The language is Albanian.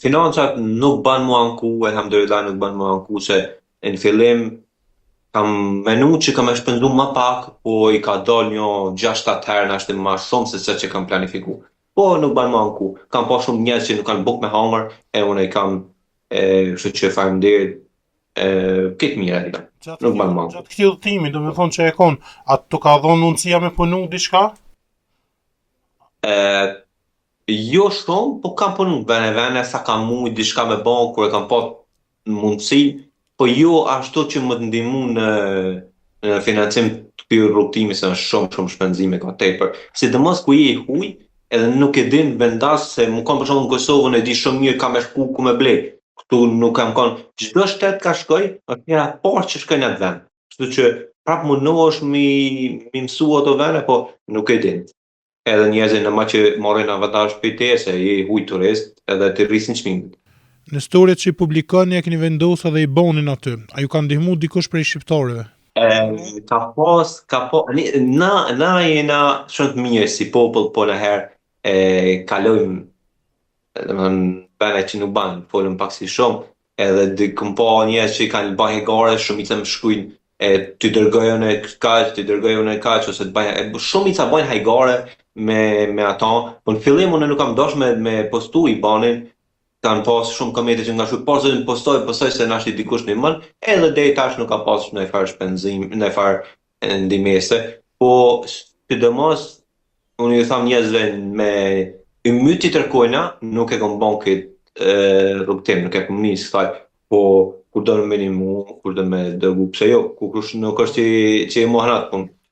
Financat nuk ban mua anku, elhamdulillah nuk ban mua anku se në fillim kam menu që kam e shpenzu më pak, po i ka dal një 6-7 herë na është më shumë se sa që kam planifiku. Po nuk ban më anku. Kam pa shumë njerëz që nuk kanë bukë me hangër, e unë i kam kështu që faleminderit këtë mirë atë. Nuk ban më anku. Gjatë këtij udhëtimi, domethënë që e kon, atë të ka dhënë mundësia me punu diçka? E, jo shumë, po kam punu vene sa kam mujt diçka me bë kur e kam pa mundësi, po jo ashtu që më të ndihmu në financim të këtij rrugtimi se është shumë shpenzime ka tepër. Sidomos ku je i huj, edhe nuk e din vendas se më kanë për shembull në Kosovën e di shumë mirë kam me shku ku me ble. Ktu nuk kam kon. Çdo shtet ka shkoj, është njëra parë që shkoj në atë vend. Kështu që prap mundohesh mi mësu ato vende, po nuk e din. Edhe njerëzit në ma që marrin avantazh prej teje se je huj turist edhe të rrisin çmimet. Në storet që i publikoni e keni vendosur dhe i bonin aty, a ju ka ndihmu dikush prej shqiptarëve? Na jena shumë të mirë si popull, po në herë kalojmë, domethënë vene që nuk ban, folëm pak si shumë, edhe kom pa njerëz që i kanë bërë hegare, shumica më shkruajnë ty dërgojën e kaq, ty dërgojën e kaq, ose të bëjnë, shumica bëjnë hajgare me ata, po në fillim unë nuk kam dosh me postu i banin, kanë pas shumë komente që nga shumë pas dhe postoj se na është dikush në mën, edhe deri tash nuk ka pas në farë shpenzim, në farë ndihmese, po sidomos unë ju tham njerëzve me i myti tërkojna, nuk e kom bon këtë rrugtim, nuk e kom nis thaj, po kur do në minimu, kur do me dërgu, pse jo, kur kush nuk është që e mohanat punë.